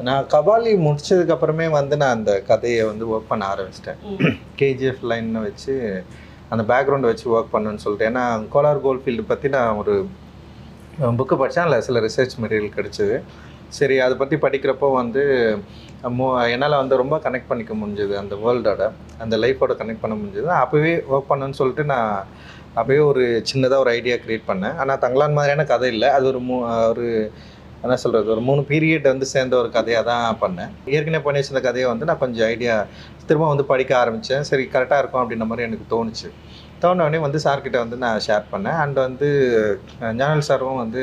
நான் கபாலி முடிச்சதுக்கப்புறமே வந்து நான் அந்த கதையை வந்து ஒர்க் பண்ண ஆரம்பிச்சிட்டேன். கேஜிஎஃப் லைன்னு வச்சு அந்த பேக்ரவுண்டை வச்சு ஒர்க் பண்ணுன்னு சொல்லிட்டு. ஏன்னா கோலார் கோல்ஃபீல்டு பற்றி நான் ஒரு புக்கு படித்தேன். அதில் சில ரிசர்ச் மெட்டீரியல் கிடச்சிது. சரி அதை பற்றி படிக்கிறப்போ வந்து என்னால் வந்து ரொம்ப கனெக்ட் பண்ணிக்க முடிஞ்சது. அந்த வேர்ல்டோட அந்த லைஃபோட கனெக்ட் பண்ண முடிஞ்சது. அப்போவே ஒர்க் பண்ணுன்னு சொல்லிட்டு நான் அப்போவே ஒரு சின்னதாக ஒரு ஐடியா க்ரியேட் பண்ணேன். ஆனால் தங்கலான் மாதிரியான கதை இல்லை. அது ஒரு என்ன சொல்கிறது, ஒரு 3 பீரியட் வந்து சேர்ந்த ஒரு கதையாக தான் பண்ணேன். ஏற்கனவே பண்ணி வச்சிருந்த கதையை வந்து நான் கொஞ்சம் ஐடியா திரும்ப வந்து படிக்க ஆரம்பித்தேன். சரி கரெக்டாக இருக்கும் அப்படின்ற மாதிரி எனக்கு தோணுச்சு. தோணுனோடனே வந்து சார்கிட்ட வந்து நான் ஷேர் பண்ணேன். அண்ட் வந்து ஞானவேல் சாரும் வந்து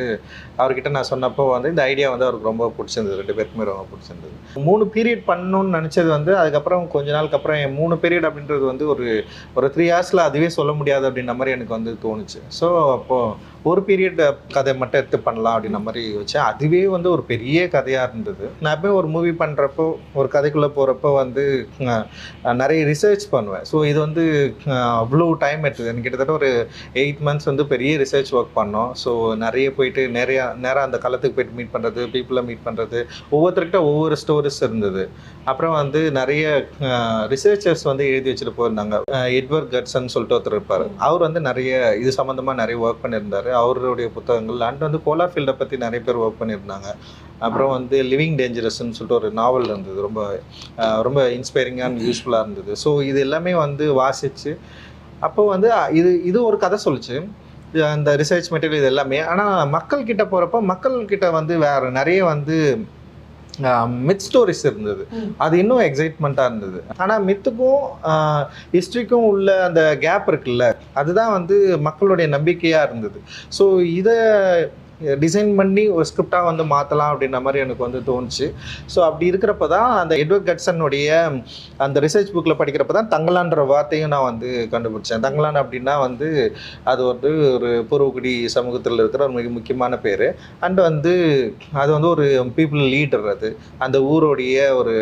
அவர்கிட்ட நான் சொன்னப்போ வந்து இந்த ஐடியா வந்து அவருக்கு ரொம்ப பிடிச்சிருந்தது. 2 பேருக்குமே ரொம்ப பிடிச்சிருந்தது. 3 பீரியட் பண்ணணும்னு நினச்சது வந்து அதுக்கப்புறம் கொஞ்ச நாளுக்கு அப்புறம் 3 பீரியட் அப்படின்றது வந்து ஒரு 3 ஹார்ஸில் அதுவே சொல்ல முடியாது அப்படின்ற மாதிரி எனக்கு வந்து தோணுச்சு. ஸோ அப்போது ஒரு பீரியட் கதை மட்டும் எடுத்து பண்ணலாம் அப்படின்ற மாதிரி வச்சேன். அதுவே வந்து ஒரு பெரிய கதையாக இருந்தது. நான் எப்போயும் ஒரு மூவி பண்ணுறப்போ ஒரு கதைக்குள்ளே போகிறப்போ வந்து நிறைய ரிசர்ச் பண்ணுவேன். ஸோ இது வந்து அவ்வளோ டைம் எடுத்தது. எனக்கு கிட்டத்தட்ட ஒரு 8 மந்த்ஸ் வந்து பெரிய ரிசர்ச் ஒர்க் பண்ணோம். ஸோ நிறைய போயிட்டு நேராக அந்த களத்துக்கு போயிட்டு மீட் பண்ணுறது, பீப்புளை மீட் பண்ணுறது, ஒவ்வொருத்தர்கிட்ட ஒவ்வொரு ஸ்டோரிஸ் இருந்தது. அப்புறம் வந்து நிறைய ரிசர்ச்சர்ஸ் வந்து எழுதி வச்சுட்டு போயிருந்தாங்க. எட்வர்ட் கட்சன் சொல்லிட்டு ஒருத்தர் இருப்பார். அவர் வந்து நிறைய இது சம்மந்தமாக நிறைய ஒர்க் பண்ணியிருந்தார். அவருடைய புத்தகங்கள் அண்ட் வந்து கோலார் ஃபீல்டை பற்றி நிறைய பேர் ஒர்க் பண்ணியிருந்தாங்க. அப்புறம் வந்து லிவிங் டேஞ்சரஸ்ன்னு சொல்லிட்டு ஒரு நாவல் இருந்தது. ரொம்ப இன்ஸ்பைரிங்காக அண்ட் யூஸ்ஃபுல்லாக இருந்தது. ஸோ இது எல்லாமே வந்து வாசித்து அப்போ வந்து இது ஒரு கதை சொல்லிச்சு. அந்த ரிசர்ச் மெட்டீரியல் இது எல்லாமே. ஆனால் மக்கள்கிட்ட போகிறப்போ மக்கள்கிட்ட வந்து வேறு நிறைய வந்து மித் ஸ்டோரிஸ் இருந்தது. அது இன்னும் எக்ஸைட்மெண்ட்டாக இருந்தது. ஆனால் மித்துக்கும் ஹிஸ்ட்ரிக்கும் உள்ள அந்த கேப் இருக்குல்ல, அதுதான் வந்து மக்களுடைய நம்பிக்கையாக இருந்தது. ஸோ இதை டிசைன் பண்ணி ஒரு ஸ்கிரிப்டாக வந்து மாற்றலாம் அப்படின்ற மாதிரி எனக்கு வந்து தோணுச்சு. ஸோ அப்படி இருக்கிறப்ப தான் அந்த எட்வர்ட் கட்சனுடைய அந்த ரிசர்ச் புக்கில் படிக்கிறப்ப தான் தங்கலான்ற வார்த்தையும் நான் வந்து கண்டுபிடிச்சேன். தங்கலான் அப்படின்னா வந்து அது வந்து ஒரு பூர்வகுடி சமூகத்தில் இருக்கிற ஒரு மிக முக்கியமான பேர். அண்ட் வந்து அது வந்து ஒரு பீப்புள் லீடர். அது அந்த ஊருடைய ஒரு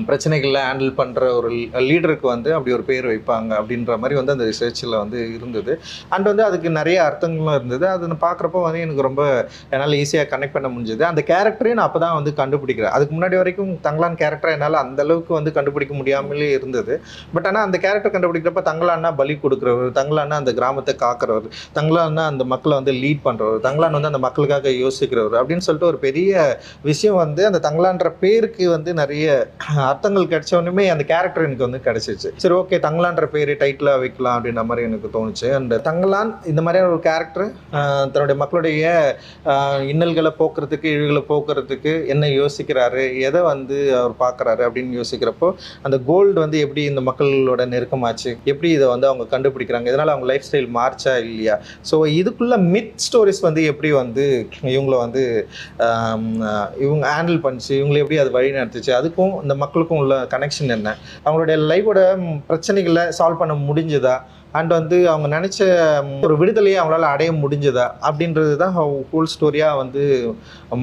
பிரச்சனைகளை ஹேண்டில் பண்ணுற ஒரு லீடருக்கு வந்து அப்படி ஒரு பேர் வைப்பாங்க அப்படின்ற மாதிரி வந்து அந்த ரிசர்ச்சில் வந்து இருந்தது. அண்ட் வந்து அதுக்கு நிறைய அர்த்தங்களும் இருந்தது. அதை பார்க்குறப்போ வந்து எனக்கு ரொம்ப என்னால் ஈஸியாக கனெக்ட் பண்ண முடிஞ்சது. அந்த கேரக்டரையும் நான் அப்போ தான் வந்து கண்டுபிடிக்கிறேன். அதுக்கு முன்னாடி வரைக்கும் தங்கலான் கேரக்டரை என்னால் அந்தளவுக்கு வந்து கண்டுபிடிக்க முடியாமலே இருந்தது. பட் ஆனால் அந்த கேரக்டர் கண்டுபிடிக்கிறப்ப தங்கலான்னா பலி கொடுக்குறவர், தங்கலான்னா அந்த கிராமத்தை காக்கிறவர், தங்கலான்னா அந்த மக்களை வந்து லீட் பண்ணுறவர், தங்கலான் வந்து அந்த மக்களுக்காக யோசிக்கிறவர் அப்படின்னு சொல்லிட்டு ஒரு பெரிய விஷயம் வந்து அந்த தங்கலான்ற பேருக்கு வந்து நிறைய அர்த்தங்கள் கிடைச்சோன்னுமே அந்த கேரக்டர் எனக்கு வந்து கிடைச்சிச்சு. சரி ஓகே தங்கலான்ற பேர் டைட்டிலாக வைக்கலாம் அப்படின்ற மாதிரி எனக்கு தோணுச்சு. அண்ட் தங்கலான் இந்த மாதிரியான ஒரு கேரக்டர் தன்னுடைய மக்களுடைய இன்னல்களை போக்குறதுக்கு, இழிவுகளை போக்குறதுக்கு என்ன யோசிக்கிறாரு, எதை வந்து அவர் பார்க்குறாரு அப்படின்னு யோசிக்கிறப்போ அந்த கோல்டு வந்து எப்படி இந்த மக்களோட நெருக்கமாச்சு, எப்படி இதை வந்து அவங்க கண்டுபிடிக்கிறாங்க, இதனால் அவங்க லைஃப் ஸ்டைல் மார்ச்சா இல்லையா, ஸோ இதுக்குள்ள மித் ஸ்டோரிஸ் வந்து எப்படி வந்து இவங்களை வந்து இவங்க ஹேண்டில் பண்ணிச்சு, இவங்களை எப்படி அது வழி நடத்துச்சு, அதுக்கும் இந்த மக்களுக்கும் உள்ள கனெக்ஷன் என்ன, அவங்களுடைய லைஃபோட பிரச்சனைகளை சால்வ் பண்ண முடிஞ்சதா, அண்ட் வந்து அவங்க நினச்ச ஒரு விடுதலையை அவங்களால அடைய முடிஞ்சதா அப்படின்றது தான் ஹோல் ஸ்டோரியாக வந்து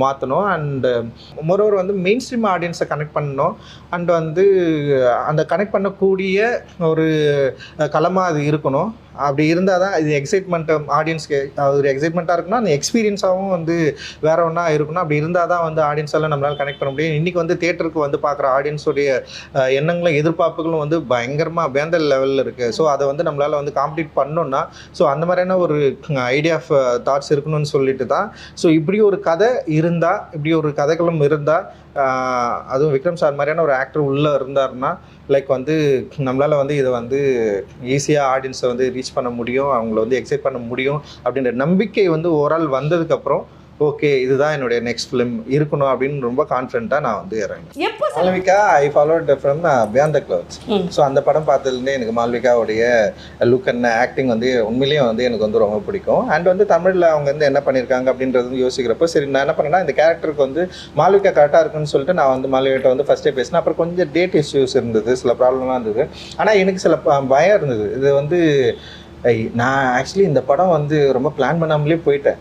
மாற்றணும். அண்டு மொரோவர் வந்து மெயின் ஸ்ட்ரீம் ஆடியன்ஸை கனெக்ட் பண்ணணும். அண்ட் வந்து அந்த கனெக்ட் பண்ணக்கூடிய ஒரு களமாக அது இருக்கணும். அப்படி இருந்தால் தான் இது எக்ஸைட்மெண்ட் ஆடியன்ஸ்க்கு ஒரு எக்ஸைட்மெண்ட்டாக இருக்குன்னா அந்த எக்ஸ்பீரியன்ஸாகவும் வந்து வேறு ஒன்றா இருக்கணும். அப்படி இருந்தால் தான் வந்து ஆடியன்ஸால் நம்மளால் கனெக்ட் பண்ண முடியும். இன்றைக்கி வந்து தேட்டருக்கு வந்து பார்க்குற ஆடியன்ஸுடைய எண்ணங்களும் எதிர்பார்ப்புகளும் வந்து பயங்கரமாக வேந்த லெவலில் இருக்குது. ஸோ அதை வந்து நம்மளால் வந்து காம்ப்ளீட் பண்ணணுன்னா ஸோ அந்த மாதிரியான ஒரு ஐடியா ஆஃப் தாட்ஸ் இருக்கணும்னு சொல்லிட்டு தான். ஸோ இப்படி ஒரு கதை இருந்தால், இப்படி ஒரு கதைகளும் இருந்தால், அதுவும் விக்ரம் சார் மாதிரியான ஒரு ஆக்டர் உள்ளே இருந்தாருன்னா லைக் வந்து நம்மளால் வந்து இதை வந்து ஈஸியாக ஆடியன்ஸை வந்து ரீச் பண்ண முடியும், அவங்கள வந்து எக்ஸைட் பண்ண முடியும் அப்படின்ற நம்பிக்கை வந்து ஓவரால் வந்ததுக்கப்புறம் ஓகே இதுதான் என்னுடைய நெக்ஸ்ட் ஃபிலிம் இருக்கணும் அப்படின்னு ரொம்ப கான்ஃபிடென்ட்டாக நான் வந்து இறங்கினேன். Malvika I followed from beyond the clouds. So அந்த படம் பார்த்ததுலேருந்தே எனக்கு மால்விகாவுடைய லுக் அண்ட் ஆக்டிங் வந்து உண்மையிலேயே வந்து எனக்கு வந்து ரொம்ப பிடிக்கும். அண்ட் வந்து தமிழில் அவங்க வந்து என்ன பண்ணியிருக்காங்க அப்படின்றது யோசிக்கிறப்போ சரி நான் என்ன பண்ணேன்னா இந்த கேரக்டருக்கு வந்து மால்விகா கரெக்டாக இருக்குன்னு சொல்லிட்டு நான் வந்து மால்விகாட்ட வந்து ஃபஸ்ட்டே பேசினேன். அப்புறம் கொஞ்சம் டேட் இஷ்யூஸ் இருந்தது, சில ப்ராப்ளம்லாம் இருந்தது. ஆனால் எனக்கு சில பயம் இருந்தது. இது வந்து நான் ஆக்சுவலி இந்த படம் வந்து ரொம்ப பிளான் பண்ணாமலே போயிட்டேன்.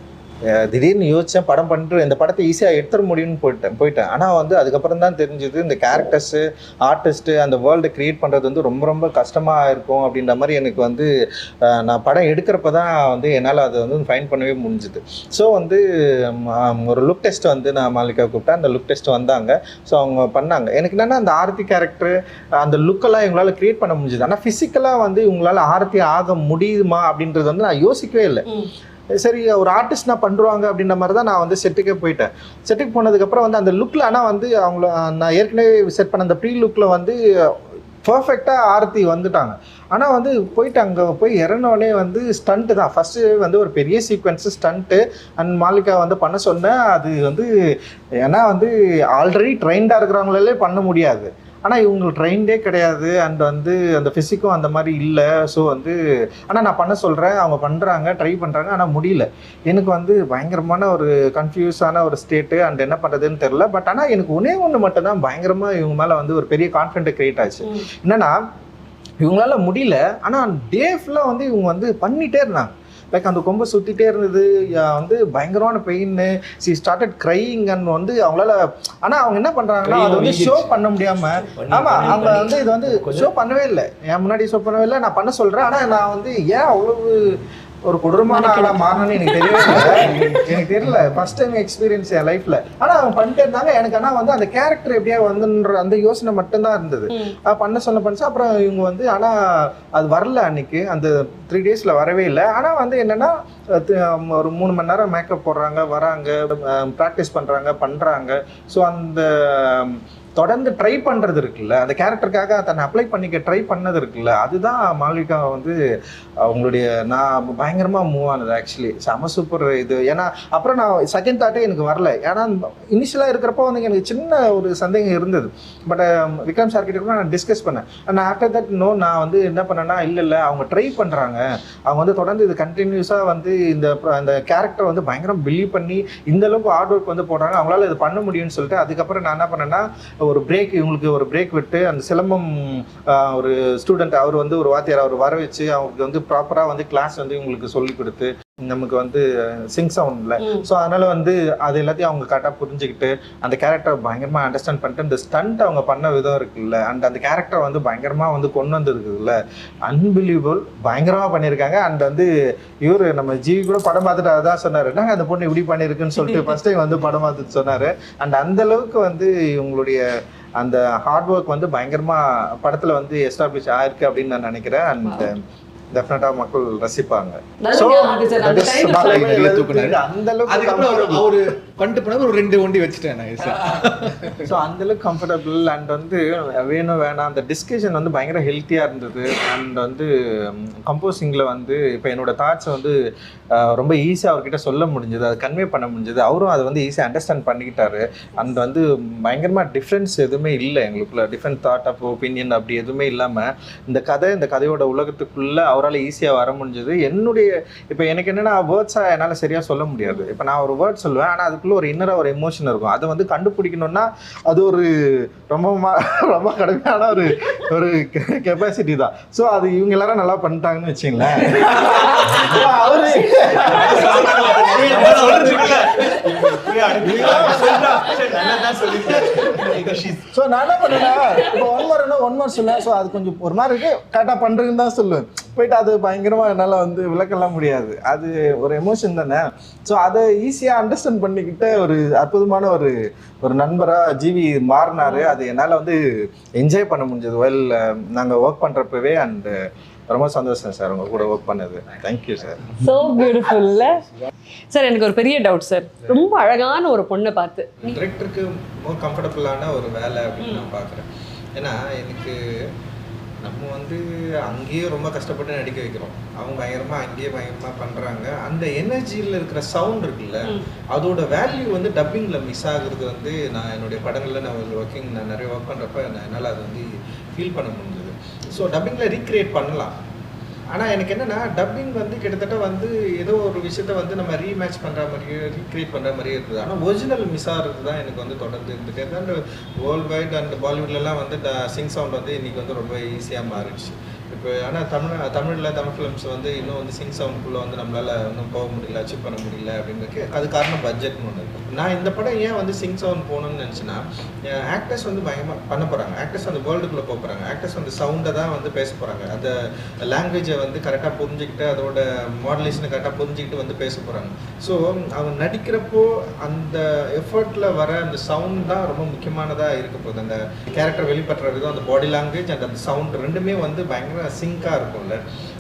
திடீர்னு யோசித்தேன் படம் பண்ணிட்டு இந்த படத்தை ஈஸியாக எடுத்துட முடியும்னு போயிட்டேன். ஆனால் வந்து அதுக்கப்புறம் தான் தெரிஞ்சுது இந்த கேரக்டர்ஸு ஆர்டிஸ்ட்டு அந்த வேர்ல்டு க்ரியேட் பண்ணுறது வந்து ரொம்ப ரொம்ப கஷ்டமாக இருக்கும் அப்படின்ற மாதிரி எனக்கு வந்து நான் படம் எடுக்கிறப்ப தான் வந்து என்னால் அதை வந்து ஃபைன் பண்ணவே முடிஞ்சுது. ஸோ வந்து ஒரு லுக் டெஸ்ட் வந்து நான் மாலிகா கூப்பிட்டேன். அந்த லுக் டெஸ்ட் வந்தாங்க. ஸோ அவங்க பண்ணாங்க. எனக்கு என்னென்னா அந்த ஆரத்தி கேரக்டர் அந்த லுக்கெல்லாம் இவங்களால் க்ரியேட் பண்ண முடிஞ்சுது. ஆனால் ஃபிசிக்கலாக வந்து இவங்களால் ஆரத்தி ஆக முடியுமா அப்படின்றது வந்து நான் யோசிக்கவே இல்லை. சரி ஒரு ஆர்டிஸ்ட் நான் பண்ணுறாங்க அப்படின்ற மாதிரி தான் நான் வந்து செட்டுக்கே போயிட்டேன். செட்டுக்கு போனதுக்கப்புறம் வந்து அந்த லுக்கில் ஆனால் வந்து அவங்கள நான் ஏற்கனவே செட் பண்ண அந்த ப்ரீ லுக்கில் வந்து பர்ஃபெக்டாக ஆரத்தி வந்துட்டாங்க. ஆனால் வந்து போயிட்டு அங்கே போய் இறங்கினோடனே வந்து ஸ்டண்ட்டு தான் ஃபஸ்ட்டு வந்து ஒரு பெரிய சீக்வன்ஸு ஸ்டண்ட்டு அண்ட் மாலிகா வந்து பண்ண சொன்னேன். அது வந்து ஏன்னா வந்து ஆல்ரெடி ட்ரெயின்டாக இருக்கிறவங்களே பண்ண முடியாது. ஆனால் இவங்க ட்ரெயின்டே கிடையாது அண்ட் வந்து அந்த ஃபிசிக்கும் அந்த மாதிரி இல்லை. ஸோ வந்து ஆனால் நான் பண்ண சொல்கிறேன், அவங்க பண்ணுறாங்க, ட்ரை பண்ணுறாங்க, ஆனால் முடியல. எனக்கு வந்து பயங்கரமான ஒரு கன்ஃபியூஸான ஒரு ஸ்டேட்டு அண்ட் என்ன பண்ணுறதுன்னு தெரில. பட் ஆனால் எனக்கு ஒன்று மட்டும்தான் பயங்கரமாக இவங்க மேலே வந்து ஒரு பெரிய கான்ஃபிடென்ட் க்ரியேட் ஆச்சு. என்னென்னா இவங்களால முடியல, ஆனால் டே ஃபுல்லாக வந்து இவங்க வந்து பண்ணிகிட்டே இருந்தாங்க. லைக் அந்த கொம்பை சுற்றிட்டே இருந்தது, வந்து பயங்கரமான pain. C started crying and வந்து அவங்களால ஆனால் அவங்க என்ன பண்ணுறாங்கன்னா அதை வந்து ஷோ பண்ண முடியாமல் ஆமாம் அவங்க வந்து இது வந்து ஷோ பண்ணவே இல்லை. என் முன்னாடி ஷோ பண்ணவே இல்லை. நான் பண்ண சொல்கிறேன். ஆனால் நான் வந்து ஏன் அவ்வளவு ஒரு கொடூரமான ஆளாக மாறணும்னு எனக்கு தெரியவே இல்லை. எனக்கு தெரியல, ஃபர்ஸ்ட் டைம் எக்ஸ்பீரியன்ஸ் என் லைஃப்பில். ஆனால் அவங்க பண்ணிட்டே இருந்தாங்க. எனக்கு ஆனால் வந்து அந்த கேரக்டர் எப்படியா வந்துன்ற அந்த யோசனை மட்டும்தான் இருந்தது. பண்ண பண்ணிச்சு. அப்புறம் இவங்க வந்து ஆனால் அது வரல அன்னைக்கு, அந்த 3 டேஸில் வரவே இல்லை. ஆனால் வந்து என்னென்னா ஒரு 3 மணி நேரம் மேக்கப் போடுறாங்க, வராங்க, ப்ராக்டிஸ் பண்ணுறாங்க. ஸோ அந்த தொடர்ந்து ட்ரை பண்ணுறது இருக்குல்ல, அந்த கேரக்டருக்காக தன்னை அப்ளை பண்ணிக்க ட்ரை பண்ணது இருக்குல்ல, அதுதான் மாலிகா வந்து அவங்களுடைய நான் பயங்கரமாக மூவ் ஆனது. ஆக்சுவலி செம சூப்பர் இது. ஏன்னா அப்புறம் நான் செகண்ட் தாட்டே எனக்கு வரல. ஏன்னா இனிஷியலாக இருக்கிறப்போ வந்து எனக்கு சின்ன ஒரு சந்தேகம் இருந்தது. பட் விக்ரம் சார் கிட்ட கூட நான் டிஸ்கஸ் பண்ணேன். நான் ஆஃப்டர் தட் நான் வந்து என்ன பண்ணேன்னா இல்லை அவங்க ட்ரை பண்ணுறாங்க, அவங்க வந்து தொடர்ந்து இது கண்டினியூஸாக வந்து இந்த கேரக்டர் வந்து பயங்கரம் பிலீவ் பண்ணி இந்த அளவுக்கு ஹார்ட் ஒர்க் வந்து போடுறாங்க, அவங்களால இது பண்ண முடியும்னு சொல்லிட்டு அதுக்கப்புறம் நான் என்ன பண்ணேன்னா ஒரு பிரேக், இவங்களுக்கு ஒரு பிரேக் விட்டு அந்த சிலம்பம் ஒரு ஸ்டூடெண்ட் அவர் வந்து ஒரு வாத்தியார் அவர் வர வச்சு அவங்களுக்கு வந்து ப்ராப்பராக வந்து கிளாஸ் வந்து இவங்களுக்கு சொல்லி கொடுத்து நமக்கு வந்து சிங் சவுண்டில். ஸோ அதனால் வந்து அது எல்லாத்தையும் அவங்க கரெக்டாக புரிஞ்சுக்கிட்டு அந்த கேரக்டர் பயங்கரமாக அண்டர்ஸ்டாண்ட் பண்ணிட்டு இந்த ஸ்டண்ட் அவங்க பண்ண விதம் இருக்குல்ல, அண்ட் அந்த கேரக்டர் வந்து பயங்கரமாக வந்து கொண்டு வந்துருக்குதுல்ல, அன்பிலீவபிள் பயங்கரமாக பண்ணியிருக்காங்க. அண்ட் வந்து இவர் நம்ம ஜிவி கூட படம் பார்த்துட்டு அதான் சொன்னார், என்னங்க அந்த பொண்ணு இப்படி பண்ணியிருக்குன்னு சொல்லிட்டு ஃபர்ஸ்ட் டைம் வந்து படம் பார்த்துட்டு சொன்னார். அண்ட் அந்தளவுக்கு வந்து இவங்களுடைய அந்த ஹார்ட் ஒர்க் வந்து பயங்கரமாக படத்தில் வந்து எஸ்டாப்ளிஷ் ஆயிருக்கு அப்படின்னு நான் நினைக்கிறேன். அண்ட் டெஃபினட்டா மக்கள் ரசிப்பாங்க. அந்த அளவுக்கு பண்ணிட்டு போன ஒரு 2 ஒண்டி வச்சுட்டேன். ஸோ அந்த அளவுக்கு கம்ஃபர்டபுள் அண்ட் வந்து வேணும் வேணாம் அந்த டிஸ்கஷன் வந்து பயங்கர ஹெல்த்தியாக இருந்தது. அண்ட் வந்து கம்போசிங்கில் வந்து இப்போ என்னோட தாட்ஸை வந்து ரொம்ப ஈஸியாக அவர்கிட்ட சொல்ல முடிஞ்சது, அதை கன்வே பண்ண முடிஞ்சது. அவரும் அதை வந்து ஈஸியாக அண்டர்ஸ்டாண்ட் பண்ணிக்கிட்டாரு. அண்ட் வந்து பயங்கரமாக டிஃப்ரென்ஸ் எதுவுமே இல்லை எங்களுக்குள்ள, டிஃப்ரெண்ட் தாட் ஆஃப் ஒப்பீனியன் அப்படி எதுவுமே இல்லாமல் இந்த கதையோட உலகத்துக்குள்ளே அவரால் ஈஸியாக வர முடிஞ்சது. என்னுடைய இப்போ எனக்கு என்னென்னா வேர்ட்ஸாக என்னால் சரியாக சொல்ல முடியாது. இப்போ நான் ஒரு வேர்ட் சொல்லுவேன், ஆனால் அதுக்குள்ளே ஒரு இன்னராக ஒரு எமோஷன் இருக்கும். அதை வந்து கண்டுபிடிக்கணும்னா அது ஒரு ரொம்ப கடுமையான ஒரு கெப்பாசிட்டி தான். ஸோ அது இவங்க எல்லாரும் நல்லா பண்ணிட்டாங்கன்னு வச்சுங்களேன். ஸோ நான் என்ன பண்ணேன்னா இப்போ ஒன் மார் சொல்லுவேன். ஸோ அது கொஞ்சம் ஒரு மாதிரி இருக்கு, கரெக்டாக பண்ணுறதுன்னு தான் சொல்லுவேன். போயிட்டு அது பயங்கரமாக என்னால் வந்து விளக்கலாம் முடியாது, அது ஒரு எமோஷன் தானே. ஸோ அதை ஈஸியாக அண்டர்ஸ்டாண்ட் பண்ணிக்கிட்ட ஒரு அற்புதமான ஒரு நண்பராக ஜிவி மாறினார். அது என்னால் வந்து என்ஜாய் பண்ண முடிஞ்சது வெல் நாங்கள் ஒர்க் பண்ணுறப்பவே. அண்ட் ரொம்ப சந்தோஷம் சார் உங்க கூட ஒர்க் பண்ணது. Thank you sir. ஸோ பியூட்டிஃபுல்ல சார். எனக்கு ஒரு பெரிய டவுட் சார், ரொம்ப அழகான ஒரு பொண்ணை பார்த்து டிரெக்டருக்கு மோர் கம்ஃபர்டபுளான ஒரு வேலை அப்படின்னு நான் பார்க்குறேன். ஏன்னா எனக்கு நம்ம வந்து அங்கேயே ரொம்ப கஷ்டப்பட்டு நடிக்க வைக்கிறோம், அவங்க பயங்கரமாக அங்கேயே பயங்கரமாக பண்ணுறாங்க. அந்த எனர்ஜியில் இருக்கிற சவுண்ட் இருக்குல்ல, அதோட வேல்யூ வந்து டப்பிங்கில் மிஸ் ஆகுறது வந்து நான் என்னுடைய படங்களில் நான் நிறைய ஒர்க் பண்ணுறப்ப என்னால் அதை வந்து ஃபீல் பண்ண முடிஞ்சது. ஸோ டப்பிங்கில் ரீக்ரியேட் பண்ணலாம். ஆனால் எனக்கு என்னென்னா டப்பிங் வந்து கிட்டத்தட்ட வந்து ஏதோ ஒரு விஷயத்த வந்து நம்ம ரீமேட்ச் பண்ணுற மாதிரியே ரீக்ரியேட் பண்ணுற மாதிரியே இருக்குது. ஆனால் ஒரிஜினல் மிஸ் ஆகிறது தான் எனக்கு வந்து தொடர்ந்து இருந்துகிட்டே தான். வேர்ல்டு வைட் அண்ட் பாலிவுட்லலாம் வந்து சிங் சவுண்ட் வந்து இன்றைக்கி வந்து ரொம்ப ஈஸியாக மாறிடுச்சு. இப்போ ஆனால் தமிழில் தமிழ் ஃபிலிம்ஸ் வந்து இன்னும் வந்து சிங் சவுண்டுக்குள்ளே வந்து நம்மளால் இன்னும் போக முடியல, அச்சீவ் பண்ண முடியல அப்படின்றதுக்கு அது காரணம் பட்ஜெட்னு ஒன்று இருக்குது. நான் இந்த படம் ஏன் வந்து சிங் சவுண்ட் போகணும்னு நினச்சின்னா, ஆக்டர்ஸ் வந்து பயங்கரமாக பண்ண போகிறாங்க, ஆக்டர்ஸ் அந்த வேர்ல்டுக்குள்ளே போக போகிறாங்க, ஆக்டர்ஸ் வந்து சவுண்டை தான் வந்து பேச போகிறாங்க, அந்த லாங்குவேஜை வந்து கரெக்டாக புரிஞ்சுக்கிட்டு அதோட மாடுலேஷனை கரெக்டாக புரிஞ்சுக்கிட்டு வந்து பேச போகிறாங்க. ஸோ அவங்க நடிக்கிறப்போ அந்த எஃபர்ட்டில் வர அந்த சவுண்ட் தான் ரொம்ப முக்கியமானதாக இருக்க போகுது. அந்த கேரக்டர் வெளிப்படுற விதம், அந்த பாடி லாங்குவேஜ் அண்ட் அந்த சவுண்ட் ரெண்டுமே வந்து பயங்கர சிங்காக இருக்கும்ல.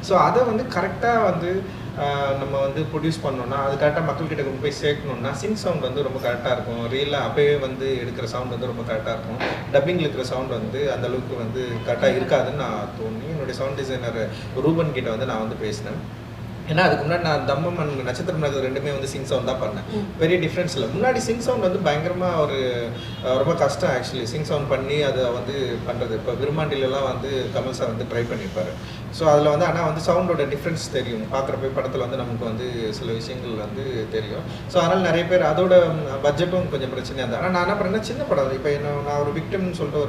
ஸோ அதை வந்து கரெக்டாக வந்து நம்ம வந்து ப்ரொடியூஸ் பண்ணோன்னா, அது கரெக்டாக மக்கள்கிட்ட கொண்டு போய் சேர்க்கணுன்னா சிங் சவுண்ட் வந்து ரொம்ப கரெக்டாக இருக்கும். ரியலாக அப்போயே வந்து எடுக்கிற சவுண்ட் வந்து ரொம்ப கரெக்டாக இருக்கும். டப்பிங்கில் இருக்கிற சவுண்ட் வந்து அந்தளவுக்கு வந்து கரெக்டாக இருக்காதுன்னு நான் தோணி என்னுடைய சவுண்ட் டிசைனர் ரூபன் கிட்ட வந்து நான் வந்து பேசினேன். ஏன்னா அதுக்கு முன்னாடி நான் தம்மம் அண்ட் நட்சத்திரம் நகர் ரெண்டுமே வந்து சிங் சவுண்ட் தான் பண்ணேன். பெரிய டிஃப்ரென்ஸ் இல்லை. முன்னாடி சிங் சவுண்ட் வந்து பயங்கரமாக ஒரு ரொம்ப கஷ்டம் ஆக்சுவலி சிங் சவுண்ட் பண்ணி அதை வந்து பண்ணுறது. இப்போ விருமாண்டிலலாம் வந்து கமல் சார் வந்து ட்ரை பண்ணியிருப்பார். ஸோ அதில் வந்து ஆனால் வந்து சவுண்டோட டிஃப்ரென்ஸ் தெரியும். பார்க்குறப்ப படத்தில் வந்து நமக்கு வந்து சில விஷயங்கள் வந்து தெரியும். ஸோ அதனால் நிறைய பேர் அதோட பட்ஜெட்டும் கொஞ்சம் பிரச்சனையாக இருந்தால். ஆனால் நான் என்ன பண்ணேன்னா சின்ன படம். இப்போ நான் ஒரு விக்டிம்னு சொல்லிட்டு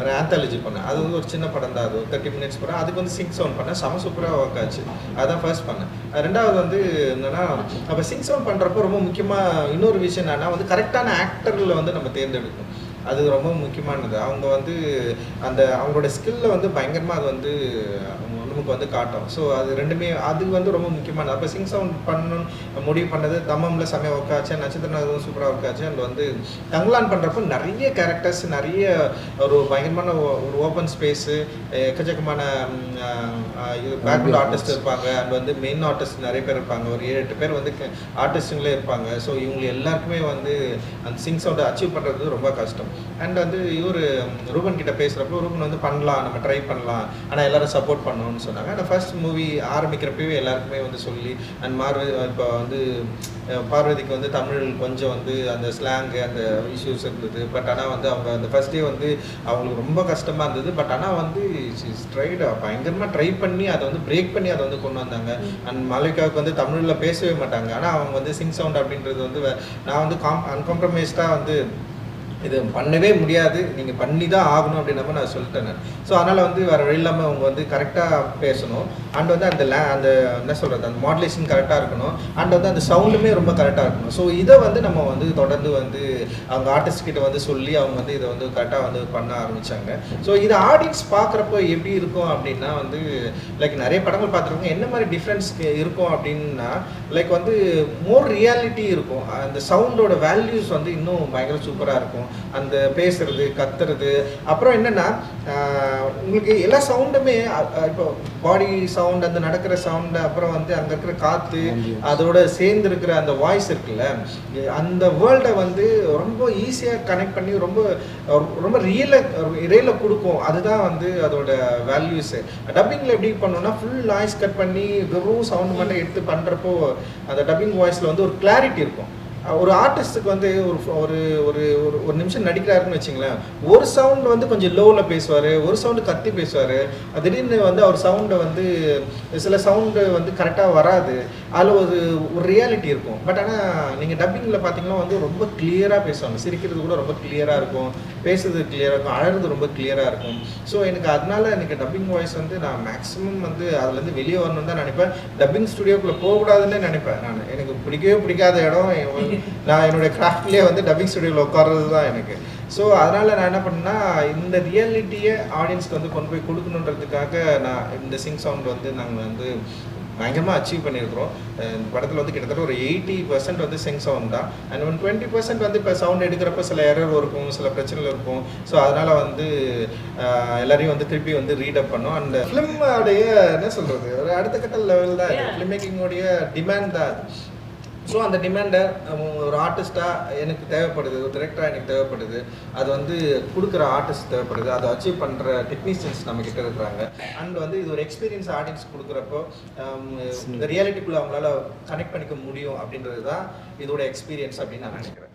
ஒரு ஆந்தாலஜி பண்ணேன். அது வந்து ஒரு சின்ன படம் தான். அது ஒரு 30 minutes படம். அதுக்கு வந்து சிங் சவுண்ட் பண்ணேன். செம சூப்பராக ஒர்க் ஆச்சு. அதான் ஃபர்ஸ்ட் பண்ணேன். ரெண்டாவது வந்து என்னென்னா, அப்போ சிங் சவுண்ட் பண்ணுறப்போ ரொம்ப முக்கியமாக இன்னொரு விஷயம் என்னென்னா வந்து கரெக்டான ஆக்டரில் வந்து நம்ம தேர்ந்தெடுக்கணும். அது ரொம்ப முக்கியமானது. அவங்க வந்து அந்த அவங்களோட ஸ்கில்ல வந்து பயங்கரமாக அது வந்து நமக்கு வந்து காட்டும். ஸோ அது ரெண்டுமே அது வந்து ரொம்ப முக்கியமானது. அப்போ சிங் சவுண்ட் பண்ணணும்னு முடிவு பண்ணது தம்மம்ல செமையாக ஒர்க் ஆச்சு, நட்சத்திரம் நகரும் சூப்பராக ஒர்க் ஆச்சு. அண்ட் வந்து தங்கலான் பண்ணுறப்போ நிறைய கேரக்டர்ஸ், நிறைய ஒரு பயங்கரமான ஒரு ஓப்பன் ஸ்பேஸு, எக்கச்சக்கமான பேக்ரவுண்ட் ஆர்டிஸ்ட் இருப்பாங்க. அண்ட் வந்து மெயின் ஆர்டிஸ்ட் நிறைய பேர் இருப்பாங்க. ஒரு 7-8 பேர் வந்து ஆர்டிஸ்ட்டுங்களே இருப்பாங்க. ஸோ இவங்க எல்லாருக்குமே வந்து அந்த சிங் சவுண்டை அச்சீவ் பண்ணுறது ரொம்ப கஷ்டம். அண்ட் வந்து இவர் ரூபன் கிட்ட பேசுகிறப்போ ரூபன் வந்து பண்ணலாம், நம்ம ட்ரை பண்ணலாம், ஆனால் எல்லோரும் சப்போர்ட் பண்ணணும்னு சொன்னாங்க. அந்த ஃபர்ஸ்ட் மூவி ஆரம்பிக்கிறப்பவே எல்லாருக்குமே வந்து சொல்லி அண்ட் இப்போ வந்து பார்வதிக்கு வந்து தமிழ் கொஞ்சம் வந்து அந்த ஸ்லாங்கு அந்த இஷ்யூஸ் இருந்தது. பட் ஆனால் வந்து அவங்க அந்த ஃபர்ஸ்ட் டே வந்து அவங்களுக்கு ரொம்ப கஷ்டமாக இருந்தது. பட் ஆனால் வந்து பயங்கரமாக ட்ரை பண்ணி அதை வந்து பிரேக் பண்ணி அதை வந்து கொண்டு வந்தாங்க. அண்ட் மாலிகாவுக்கு வந்து தமிழில் பேசவே மாட்டாங்க. ஆனால் அவங்க வந்து சிங் சவுண்ட் அப்படின்றது வந்து நான் வந்து அன்காம்ப்ரமைஸ்டாக வந்து இது பண்ணவே முடியாது, நீங்கள் பண்ணி தான் ஆகணும் அப்படின்னப்ப நான் சொல்லிட்டேன். ஸோ அதனால் வந்து வேறு வழி இல்லாமல் அவங்க வந்து கரெக்டாக பேசணும். அண்ட் வந்து அந்த என்ன சொல்கிறது, அந்த மாடுலேஷன் கரெக்டாக இருக்கணும். அண்ட் வந்து அந்த சவுண்டுமே ரொம்ப கரெக்டாக இருக்கணும். ஸோ இதை வந்து நம்ம வந்து தொடர்ந்து வந்து அவங்க ஆர்டிஸ்ட் கிட்ட வந்து சொல்லி அவங்க வந்து இதை வந்து கரெக்டாக வந்து பண்ண ஆரம்பித்தாங்க. ஸோ இதை ஆடியன்ஸ் பார்க்குறப்போ எப்படி இருக்கும் அப்படின்னா வந்து லைக் நிறைய படங்கள் பார்த்துருக்கோங்க, என்ன மாதிரி டிஃப்ரென்ஸ் இருக்கும் அப்படின்னா லைக் வந்து மோர் ரியாலிட்டி இருக்கும். அந்த சவுண்டோட வேல்யூஸ் வந்து இன்னும் பயங்கர சூப்பராக இருக்கும். அந்த பேசுறது, கத்துறது, அப்புறம் என்னன்னா உங்களுக்கு எல்லா சவுண்டுமே இப்போ பாடி சவுண்ட், அந்த நடக்கிற சவுண்டு, அப்புறம் வந்து அங்கே இருக்கிற காற்று, அதோட சேர்ந்து இருக்கிற அந்த வாய்ஸ் இருக்குல்ல, அந்த வேர்ல்டை வந்து ரொம்ப ஈஸியாக கனெக்ட் பண்ணி ரொம்ப ரொம்ப ரியலாக கொடுக்கும். அதுதான் வந்து அதோட வேல்யூஸு. டப்பிங்கில் எப்படி பண்ணோம்னா ஃபுல் நாய்ஸ் கட் பண்ணி வெறும் சவுண்ட் மட்டும் எடுத்து பண்ணுறப்போ அந்த டப்பிங் வாய்ஸில் வந்து ஒரு கிளாரிட்டி இருக்கும். ஒரு ஆர்டிஸ்ட்டுக்கு வந்து ஒரு ஒரு ஒரு நிமிஷம் நடிக்கிறாருன்னு வச்சுங்களேன், ஒரு சவுண்ட் வந்து கொஞ்சம் லோவில் பேசுவார், ஒரு சவுண்டு கத்தி பேசுவார். திடீர்னு வந்து அவர் சவுண்டை வந்து சில சவுண்டு வந்து கரெக்டாக வராது. அதில் ஒரு ரியாலிட்டி இருக்கும். பட் ஆனால் நீங்கள் டப்பிங்கில் பார்த்தீங்கன்னா வந்து ரொம்ப கிளியராக பேசுவாங்க. சிரிக்கிறது கூட ரொம்ப கிளியராக இருக்கும், பேசுறது கிளியராக இருக்கும், அழகிறது ரொம்ப கிளியராக இருக்கும். ஸோ எனக்கு டப்பிங் வாய்ஸ் வந்து நான் மேக்ஸிமம் வந்து அதுலேருந்து வெளியே வரணும்னு தான் நினைப்பேன். டப்பிங் ஸ்டுடியோக்குள்ளே போகக்கூடாதுன்னு நினைப்பேன். எனக்கு பிடிக்கவே பிடிக்காத இடம் நான் என்னுடைய கிராஃப்ட்லேயே வந்து டப்பிங் ஸ்டுடியோவில் உட்கார்றது தான் எனக்கு. ஸோ அதனால் நான் என்ன பண்ணேன்னா இந்த ரியாலிட்டியை ஆடியன்ஸ்க்கு வந்து கொண்டு போய் கொடுக்கணுன்றதுக்காக நான் இந்த சிங் சவுண்ட் வந்து நாங்கள் வந்து பயங்கரமாக அச்சீவ் பண்ணியிருக்கிறோம். இந்த படத்தில் வந்து கிட்டத்தட்ட ஒரு 80% வந்து சிங் சவுண்ட் தான். அண்ட் 20% வந்து இப்போ சவுண்ட் எடுக்கிறப்ப சில எரர் இருக்கும், சில பிரச்சனைகள் இருக்கும். ஸோ அதனால் வந்து எல்லாரையும் வந்து திருப்பி வந்து ரீடப் பண்ணோம். அந்த ஃபிலிமோடைய என்ன சொல்கிறது, ஒரு அடுத்த கட்ட லெவல் தான் இது. ஃபிலிம் மேக்கிங்கோடைய டிமாண்ட் தான் அது. ஸோ அந்த டிமாண்டை ஒரு ஆர்டிஸ்ட்டாக எனக்கு தேவைப்படுது, ஒரு டிரெக்டராக எனக்கு தேவைப்படுது, அது வந்து கொடுக்குற ஆர்டிஸ்ட் தேவைப்படுது, அதை அச்சீவ் பண்ணுற டெக்னீஷியன்ஸ் நம்மக்கிட்ட இருக்கிறாங்க. அண்ட் வந்து இது ஒரு எக்ஸ்பீரியன்ஸ் ஆடியன்ஸ் கொடுக்குறப்போ இந்த ரியாலிட்டிக்குள்ளே அவங்களால கனெக்ட் பண்ணிக்க முடியும் அப்படின்றது தான் இதோட எக்ஸ்பீரியன்ஸ் அப்படின்னு நான் நினைக்கிறேன்.